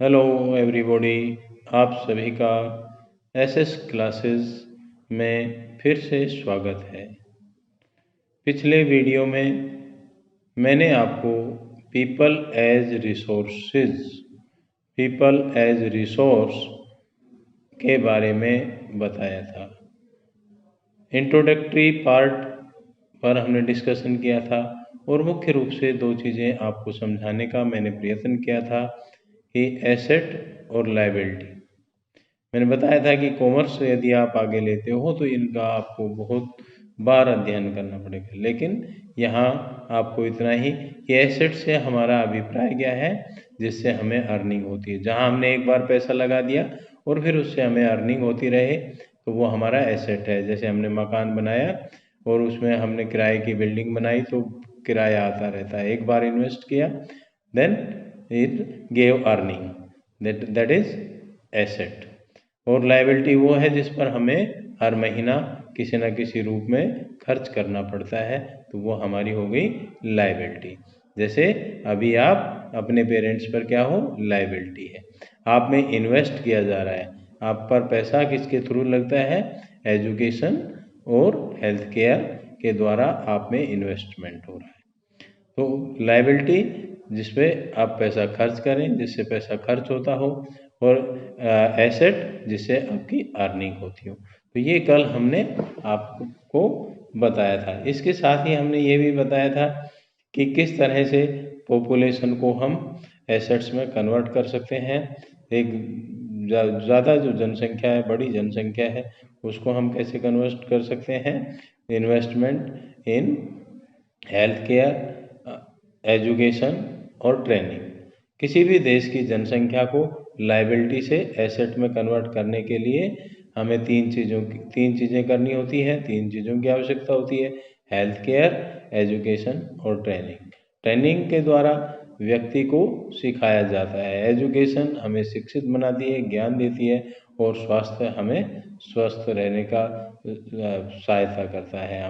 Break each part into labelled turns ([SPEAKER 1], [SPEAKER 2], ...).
[SPEAKER 1] Hello everybody, आप सभी का एसएस क्लासेस में फिर से स्वागत है। पिछले वीडियो में मैंने आपको पीपल एज रिसोर्स के बारे में बताया था। इंट्रोडक्टरी पार्ट पर हमने डिस्कशन किया था और मुख्य रूप से दो चीज़ें आपको समझाने का मैंने प्रयत्न किया था कि एसेट और लायबिलिटी। मैंने बताया था कि कॉमर्स यदि आप आगे लेते हो तो इनका आपको बहुत बार अध्ययन करना पड़ेगा, लेकिन यहाँ आपको इतना ही कि एसेट से हमारा अभिप्राय क्या है, जिससे हमें अर्निंग होती है। जहाँ हमने एक बार पैसा लगा दिया और फिर उससे हमें अर्निंग होती रहे तो वो हमारा एसेट है। जैसे हमने मकान बनाया और उसमें हमने किराए की बिल्डिंग बनाई तो किराया आता रहता है। एक बार इन्वेस्ट किया then it gave earning, that is asset. और लायबिलिटी वो है जिस पर हमें हर महीना किसी न किसी रूप में खर्च करना पड़ता है, तो वो हमारी हो गई लायबिलिटी। जैसे अभी आप अपने पेरेंट्स पर क्या हो, लायबिलिटी है। आप में इन्वेस्ट किया जा रहा है, आप पर पैसा किसके थ्रू लगता है, एजुकेशन और हेल्थ केयर के द्वारा आप में इन्वेस्टमेंट हो रहा है। तो लायबिलिटी जिसपे आप पैसा खर्च करें, जिससे पैसा खर्च होता हो, और एसेट जिससे आपकी अर्निंग होती हो। तो ये कल हमने आपको बताया था। इसके साथ ही हमने ये भी बताया था कि किस तरह से पॉपुलेशन को हम एसेट्स में कन्वर्ट कर सकते हैं। एक ज़्यादा जो जनसंख्या है, बड़ी जनसंख्या है, उसको हम कैसे कन्वर्ट कर सकते हैं, investment in health care, education और ट्रेनिंग। किसी भी देश की जनसंख्या को लायबिलिटी से एसेट में कन्वर्ट करने के लिए हमें तीन चीज़ें करनी होती हैं, तीन चीज़ों की आवश्यकता होती है, हेल्थ केयर, एजुकेशन और ट्रेनिंग। ट्रेनिंग के द्वारा व्यक्ति को सिखाया जाता है, एजुकेशन हमें शिक्षित बनाती है, ज्ञान देती है, और स्वास्थ्य हमें स्वस्थ रहने का सहायता करता है।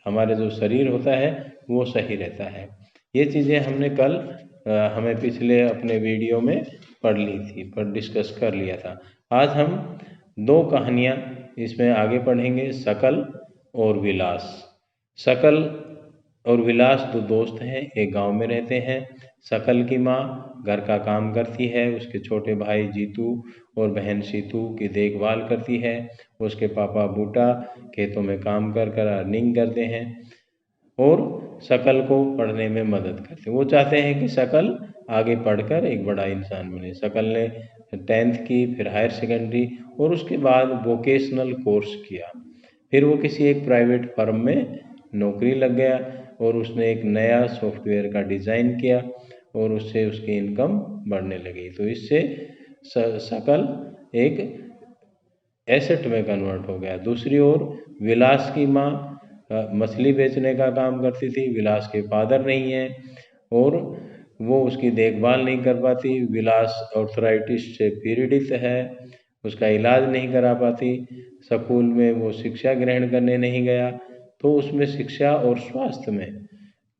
[SPEAKER 1] हमारे जो शरीर होता है वो सही रहता है। ये चीज़ें हमने कल हमें पिछले अपने वीडियो में पढ़ ली थी, पर डिस्कस कर लिया था। आज हम दो कहानियाँ इसमें आगे पढ़ेंगे, शकल और विलास। शकल और विलास दो दोस्त हैं, एक गांव में रहते हैं। शकल की माँ घर का काम करती है, उसके छोटे भाई जीतू और बहन सीतू की देखभाल करती है। उसके पापा बूटा खेतों में काम कर कर अर्निंग करते हैं और शकल को पढ़ने में मदद करते हैं। वो चाहते हैं कि शकल आगे पढ़कर एक बड़ा इंसान बने। शकल ने 10th की, फिर हायर सेकेंडरी और उसके बाद वोकेशनल कोर्स किया। फिर वो किसी एक प्राइवेट फर्म में नौकरी लग गया और उसने एक नया सॉफ्टवेयर का डिज़ाइन किया और उससे उसकी इनकम बढ़ने लगी। तो इससे शकल एक एसेट में कन्वर्ट हो गया। दूसरी ओर विलास की माँ मछली बेचने का काम करती थी। विलास के फादर नहीं है और वो उसकी देखभाल नहीं कर पाती। विलास आर्थराइटिस से पीड़ित है, उसका इलाज नहीं करा पाती। स्कूल में वो शिक्षा ग्रहण करने नहीं गया, तो उसमें शिक्षा और स्वास्थ्य में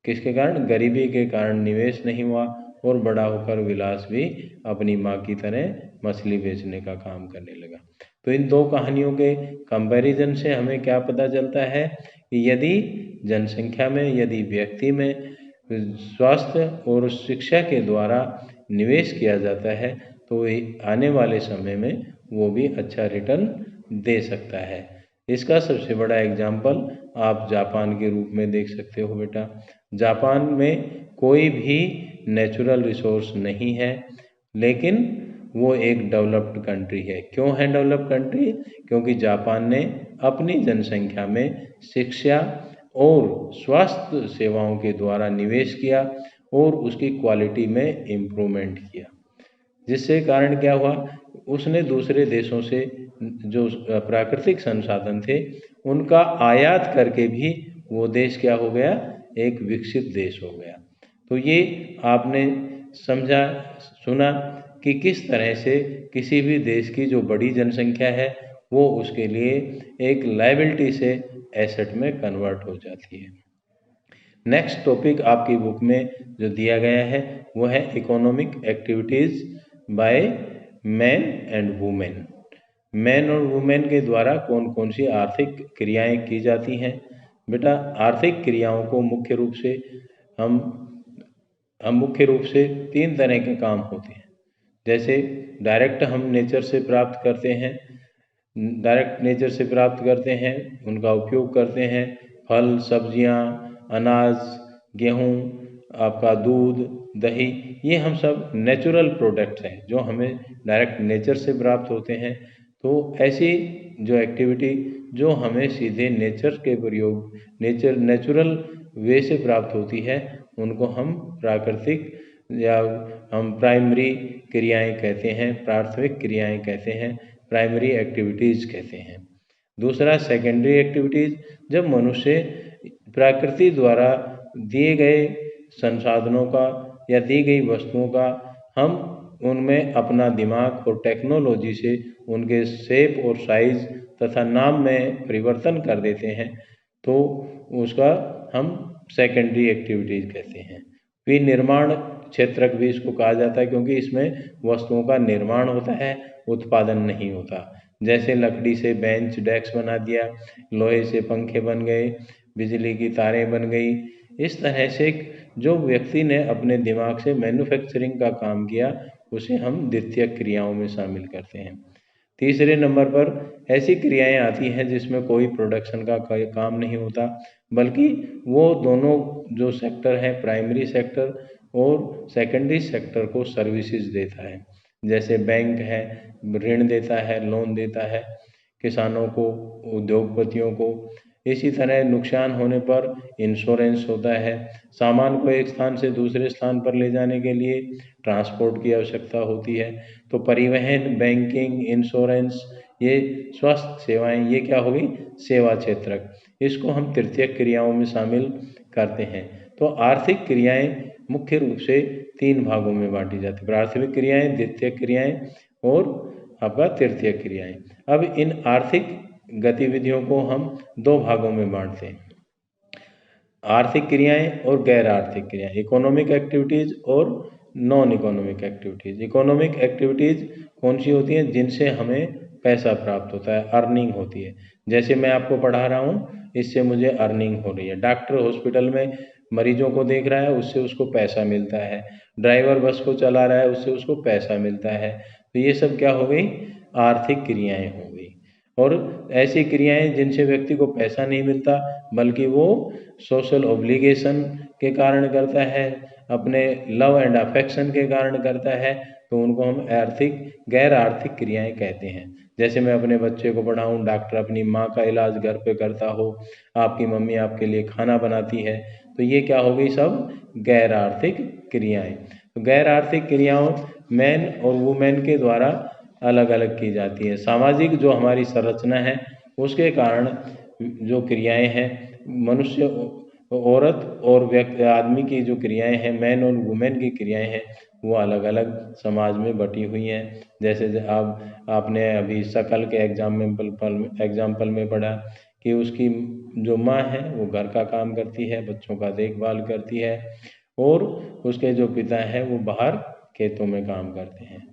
[SPEAKER 1] किसके कारण, गरीबी के कारण निवेश नहीं हुआ और बड़ा होकर विलास भी अपनी माँ की तरह मछली बेचने का काम करने लगा। तो इन दो कहानियों के कंपैरिजन से हमें क्या पता चलता है कि यदि जनसंख्या में, यदि व्यक्ति में स्वास्थ्य और शिक्षा के द्वारा निवेश किया जाता है तो आने वाले समय में वो भी अच्छा रिटर्न दे सकता है। इसका सबसे बड़ा एग्जाम्पल आप जापान के रूप में देख सकते हो बेटा। जापान में कोई भी नेचुरल रिसोर्स नहीं है, लेकिन वो एक डेवलप्ड कंट्री है। क्यों है डेवलप्ड कंट्री? क्योंकि जापान ने अपनी जनसंख्या में शिक्षा और स्वास्थ्य सेवाओं के द्वारा निवेश किया और उसकी क्वालिटी में इम्प्रूवमेंट किया, जिससे कारण क्या हुआ, उसने दूसरे देशों से जो प्राकृतिक संसाधन थे उनका आयात करके भी वो देश क्या हो गया, एक विकसित देश हो गया। तो ये आपने समझा, सुना कि किस तरह से किसी भी देश की जो बड़ी जनसंख्या है वो उसके लिए एक लायबिलिटी से एसेट में कन्वर्ट हो जाती है। नेक्स्ट टॉपिक आपकी बुक में जो दिया गया है वो है economic activities by man and women. Man और वुमेन के द्वारा कौन कौन सी आर्थिक क्रियाएं की जाती हैं? बेटा, आर्थिक क्रियाओं को मुख्य रूप से हम मुख्य रूप से 3 तरह के काम होते हैं। जैसे डायरेक्ट हम नेचर से प्राप्त करते हैं, उनका उपयोग करते हैं। फल, सब्जियां, अनाज, गेहूँ, आपका दूध, दही, ये हम सब नेचुरल प्रोडक्ट्स हैं जो हमें डायरेक्ट नेचर से प्राप्त होते हैं। तो ऐसी जो एक्टिविटी जो हमें सीधे नेचुरल वे से प्राप्त होती है, उनको हम प्राकृतिक या हम प्राइमरी क्रियाएं कहते हैं, प्राथमिक क्रियाएं कहते हैं, प्राइमरी एक्टिविटीज़ कहते हैं। दूसरा सेकेंडरी एक्टिविटीज़, जब मनुष्य प्रकृति द्वारा दिए गए संसाधनों का या दी गई वस्तुओं का हम उनमें अपना दिमाग और टेक्नोलॉजी से उनके शेप और साइज तथा नाम में परिवर्तन कर देते हैं, तो उसका हम सेकेंडरी एक्टिविटीज़ कहते हैं। विनिर्माण क्षेत्रक भी इसको कहा जाता है, क्योंकि इसमें वस्तुओं का निर्माण होता है, उत्पादन नहीं होता। जैसे लकड़ी से बेंच डेस्क बना दिया, लोहे से पंखे बन गए, बिजली की तारें बन गई। इस तरह से जो व्यक्ति ने अपने दिमाग से मैन्युफैक्चरिंग का काम किया, उसे हम द्वितीयक क्रियाओं में शामिल करते हैं। तीसरे नंबर पर ऐसी क्रियाएं आती हैं जिसमें कोई प्रोडक्शन का काम नहीं होता, बल्कि वो दोनों जो सेक्टर है, प्राइमरी सेक्टर और सेकेंडरी सेक्टर को सर्विसेज देता है। जैसे बैंक है, ऋण देता है, लोन देता है किसानों को, उद्योगपतियों को। इसी तरह नुकसान होने पर इंश्योरेंस होता है। सामान को एक स्थान से दूसरे स्थान पर ले जाने के लिए ट्रांसपोर्ट की आवश्यकता होती है। तो परिवहन, बैंकिंग, इंश्योरेंस, ये स्वास्थ्य सेवाएं, ये क्या हो गई? सेवा क्षेत्रक। इसको हम तृतीयक क्रियाओं में शामिल करते हैं। तो आर्थिक क्रियाएं मुख्य रूप से 3 भागों में बांटी जाती है: प्राथमिक क्रियाएं, द्वितीयक क्रियाएं और आपका तृतीयक क्रियाएं। अब इन आर्थिक गतिविधियों को हम 2 भागों में बांटते हैं: आर्थिक क्रियाएं और गैर आर्थिक क्रियाएं, इकोनॉमिक एक्टिविटीज और non economic activities. Economic activities कौन सी होती हैं? जिनसे हमें पैसा प्राप्त होता है, अर्निंग होती है। जैसे मैं आपको पढ़ा रहा हूँ, इससे मुझे अर्निंग हो रही है। डॉक्टर हॉस्पिटल में मरीजों को देख रहा है, उससे उसको पैसा मिलता है। ड्राइवर बस को चला रहा है, उससे उसको पैसा मिलता है। तो ये सब क्या हो गई? आर्थिक क्रियाएं हो गई। और ऐसी क्रियाएं जिनसे व्यक्ति को पैसा नहीं मिलता, बल्कि वो सोशल ऑब्लिगेशन के कारण करता है, अपने लव एंड अफेक्शन के कारण करता है, तो उनको हम गैर आर्थिक क्रियाएं कहते हैं। जैसे मैं अपने बच्चे को पढ़ाऊँ, डॉक्टर अपनी माँ का इलाज घर पे करता हो, आपकी मम्मी आपके लिए खाना बनाती है, तो ये क्या हो गई? सब गैर आर्थिक क्रियाएं। तो गैर आर्थिक क्रियाओं मैन और वुमेन के द्वारा अलग अलग की जाती है। सामाजिक जो हमारी संरचना है, उसके कारण जो क्रियाएं हैं, मनुष्य, औरत और व्यक्ति, आदमी की जो क्रियाएं हैं, मैन और वुमेन की क्रियाएं हैं, वो अलग अलग समाज में बटी हुई हैं। जैसे आपने अभी शकल के एग्जाम्पल में पढ़ा कि उसकी जो माँ है वो घर का काम करती है, बच्चों का देखभाल करती है, और उसके जो पिता हैं वो बाहर खेतों में काम करते हैं।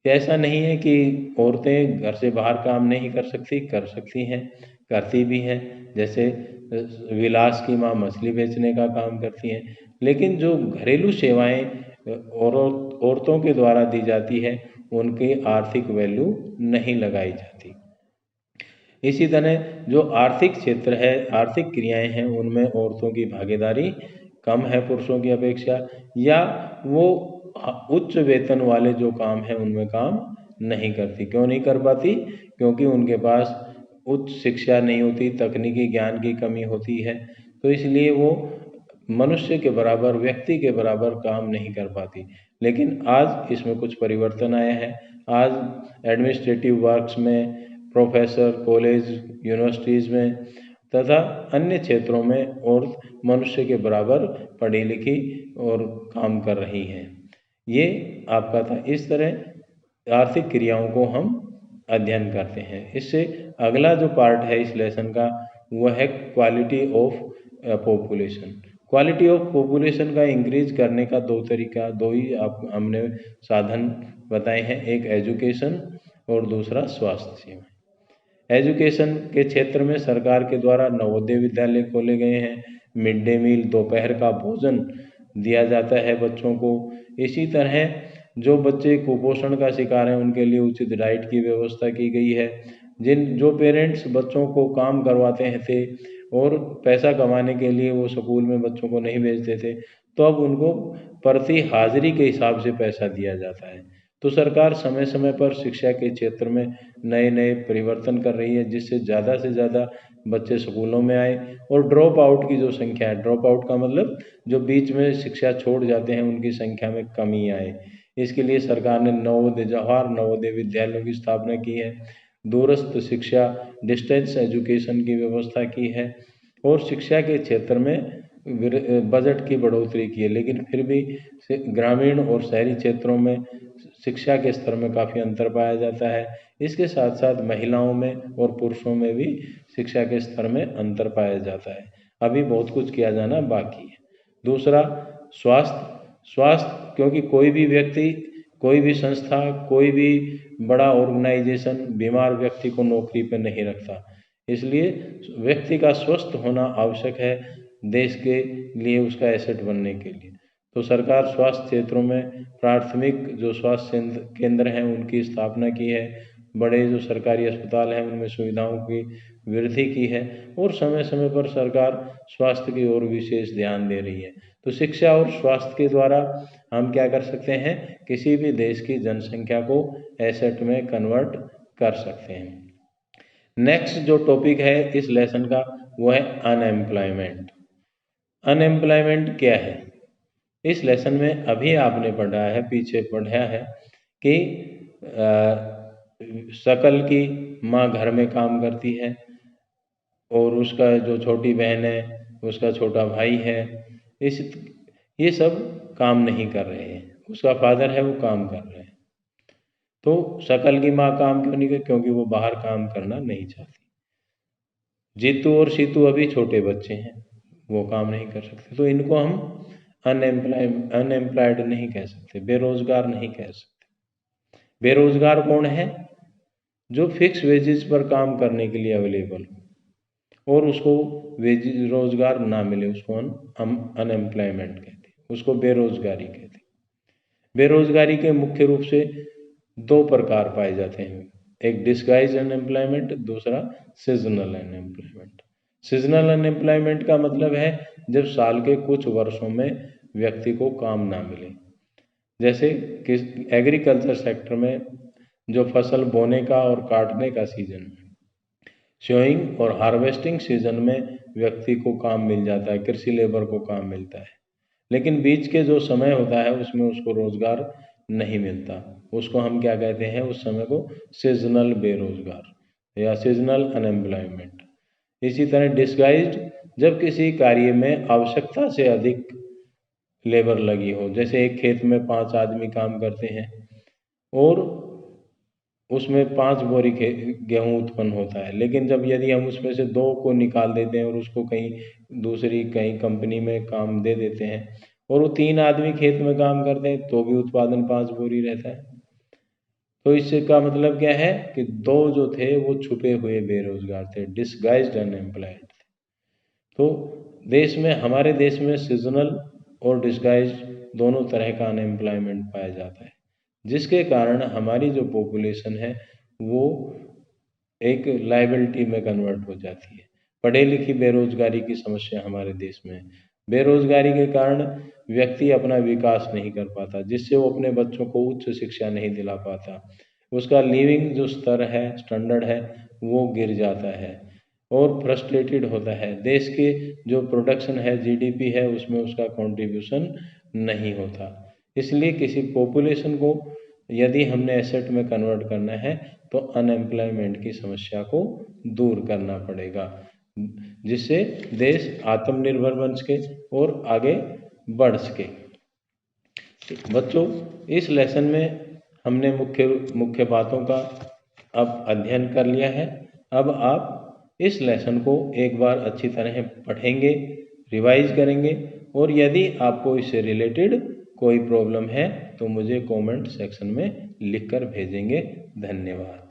[SPEAKER 1] ऐसा नहीं है कि औरतें घर से बाहर काम नहीं कर सकती, कर सकती हैं, करती भी हैं। जैसे विलास की माँ मछली बेचने का काम करती हैं। लेकिन जो घरेलू सेवाएं औरतों के द्वारा दी जाती है, उनकी आर्थिक वैल्यू नहीं लगाई जाती। इसी तरह जो आर्थिक क्षेत्र है, आर्थिक क्रियाएं हैं, उनमें औरतों की भागीदारी कम है पुरुषों की अपेक्षा, या वो उच्च वेतन वाले जो काम है उनमें काम नहीं करती। क्यों नहीं कर पाती? क्योंकि उनके पास उच्च शिक्षा नहीं होती, तकनीकी ज्ञान की कमी होती है। तो इसलिए वो मनुष्य के बराबर, व्यक्ति के बराबर काम नहीं कर पाती। लेकिन आज इसमें कुछ परिवर्तन आया है। आज एडमिनिस्ट्रेटिव वर्क्स में, प्रोफेसर, कॉलेज, यूनिवर्सिटीज़ में तथा अन्य क्षेत्रों में और मनुष्य के बराबर पढ़ी लिखी और काम कर रही हैं। ये आपका था। इस तरह आर्थिक क्रियाओं को हम अध्ययन करते हैं। इससे अगला जो पार्ट है इस लेसन का, वो है quality of population. Quality of population का इंक्रीज करने का दो ही हमने साधन बताए हैं, एक एजुकेशन और दूसरा स्वास्थ्य सेवा। एजुकेशन के क्षेत्र में सरकार के द्वारा नवोदय विद्यालय खोले गए हैं, मिड डे मील दोपहर का भोजन दिया जाता है बच्चों को। इसी तरह जो बच्चे कुपोषण का शिकार हैं उनके लिए उचित डाइट की व्यवस्था की गई है। जो पेरेंट्स बच्चों को काम करवाते हैं थे और पैसा कमाने के लिए वो स्कूल में बच्चों को नहीं भेजते थे, तो अब उनको प्रति हाजिरी के हिसाब से पैसा दिया जाता है। तो सरकार समय समय पर शिक्षा के क्षेत्र में नए नए परिवर्तन कर रही है, जिससे ज़्यादा से ज़्यादा बच्चे स्कूलों में आए और ड्रॉप आउट की जो संख्या है, ड्रॉप आउट का मतलब जो बीच में शिक्षा छोड़ जाते हैं उनकी संख्या में कमी आए। इसके लिए सरकार ने जवाहर नवोदय विद्यालयों की स्थापना की है, दूरस्थ शिक्षा डिस्टेंस एजुकेशन की व्यवस्था की है और शिक्षा के क्षेत्र में बजट की बढ़ोतरी की है। लेकिन फिर भी ग्रामीण और शहरी क्षेत्रों में शिक्षा के स्तर में काफ़ी अंतर पाया जाता है। इसके साथ साथ महिलाओं में और पुरुषों में भी शिक्षा के स्तर में अंतर पाया जाता है। अभी बहुत कुछ किया जाना बाकी है। दूसरा, स्वास्थ्य, क्योंकि कोई भी व्यक्ति, कोई भी संस्था, कोई भी बड़ा ऑर्गेनाइजेशन बीमार व्यक्ति को नौकरी पर नहीं रखता, इसलिए व्यक्ति का स्वस्थ होना आवश्यक है देश के लिए, उसका एसेट बनने के लिए। तो सरकार स्वास्थ्य क्षेत्रों में प्राथमिक जो स्वास्थ्य केंद्र हैं उनकी स्थापना की है, बड़े जो सरकारी अस्पताल हैं उनमें सुविधाओं की वृद्धि की है और समय समय पर सरकार स्वास्थ्य की ओर विशेष ध्यान दे रही है। तो शिक्षा और स्वास्थ्य के द्वारा हम क्या कर सकते हैं, किसी भी देश की जनसंख्या को एसेट में कन्वर्ट कर सकते हैं। नेक्स्ट जो टॉपिक है इस लेसन का वो है अनएम्प्लॉयमेंट। अनएम्प्लॉयमेंट क्या है? इस लेसन में अभी आपने पढ़ा है, पीछे पढ़ा है कि शकल की माँ घर में काम करती है और उसका जो छोटी बहन है, उसका छोटा भाई है, ये सब काम नहीं कर रहे हैं, उसका फादर है वो काम कर रहे हैं। तो शकल की माँ काम क्यों नहीं कर? क्योंकि वो बाहर काम करना नहीं चाहती। जीतू और सीतू अभी छोटे बच्चे हैं, वो काम नहीं कर सकते, तो इनको हम अनएम्प्लॉयड नहीं कह सकते, बेरोजगार नहीं कह सकते। बेरोजगार कौन है? जो फिक्स वेजेस पर काम करने के लिए अवेलेबल हो और उसको रोजगार ना मिले, उसको हम अनएम्प्लॉयमेंट कहते हैं, उसको बेरोजगारी कहते हैं। बेरोजगारी के मुख्य रूप से दो प्रकार पाए जाते हैं, एक डिस्गाइज अनएम्प्लॉयमेंट, दूसरा सीजनल अनएम्प्लॉयमेंट। सीजनल अनएम्प्लॉयमेंट का मतलब है जब साल के कुछ वर्षों में व्यक्ति को काम ना मिले, जैसे कि एग्रीकल्चर सेक्टर में जो फसल बोने का और काटने का सीजन, सोइंग और हार्वेस्टिंग सीजन में व्यक्ति को काम मिल जाता है, कृषि लेबर को काम मिलता है, लेकिन बीच के जो समय होता है उसमें उसको रोजगार नहीं मिलता, उसको हम क्या कहते हैं? उस समय को सीजनल बेरोजगार या सीजनल अनएम्प्लॉयमेंट। इसी तरह डिस्गाइज्ड, जब किसी कार्य में आवश्यकता से अधिक लेबर लगी हो, जैसे एक खेत में 5 आदमी काम करते हैं और उसमें 5 बोरी गेहूँ उत्पन्न होता है, लेकिन जब यदि हम उसमें से 2 को निकाल देते हैं और उसको कहीं कंपनी में काम दे देते हैं और वो 3 आदमी खेत में काम करते हैं तो भी उत्पादन 5 बोरी रहता है। तो इसका मतलब क्या है कि 2 जो थे वो छुपे हुए बेरोजगार थे, डिस्गाइज्ड अनएम्प्लॉयड थे। तो हमारे देश में सीजनल और डिस्गाइज्ड दोनों तरह का अनएम्प्लॉयमेंट पाया जाता है, जिसके कारण हमारी जो पॉपुलेशन है वो एक लाइबिलिटी में कन्वर्ट हो जाती है। पढ़े लिखी बेरोजगारी की समस्या हमारे देश में है। बेरोजगारी के कारण व्यक्ति अपना विकास नहीं कर पाता, जिससे वो अपने बच्चों को उच्च शिक्षा नहीं दिला पाता, उसका लिविंग जो स्तर है, स्टैंडर्ड है, वो गिर जाता है और फ्रस्ट्रेटेड होता है। देश के जो प्रोडक्शन है, जीडीपी है, उसमें उसका कंट्रीब्यूशन नहीं होता। इसलिए किसी पॉपुलेशन को यदि हमने एसेट में कन्वर्ट करना है तो अनएम्प्लॉयमेंट की समस्या को दूर करना पड़ेगा, जिससे देश आत्मनिर्भर बन सके और आगे बढ़ सके। बच्चों, इस लेसन में हमने मुख्य बातों का अब अध्ययन कर लिया है। अब आप इस लेसन को एक बार अच्छी तरह पढ़ेंगे, रिवाइज करेंगे और यदि आपको इससे रिलेटेड कोई प्रॉब्लम है तो मुझे कमेंट सेक्शन में लिख कर भेजेंगे। धन्यवाद।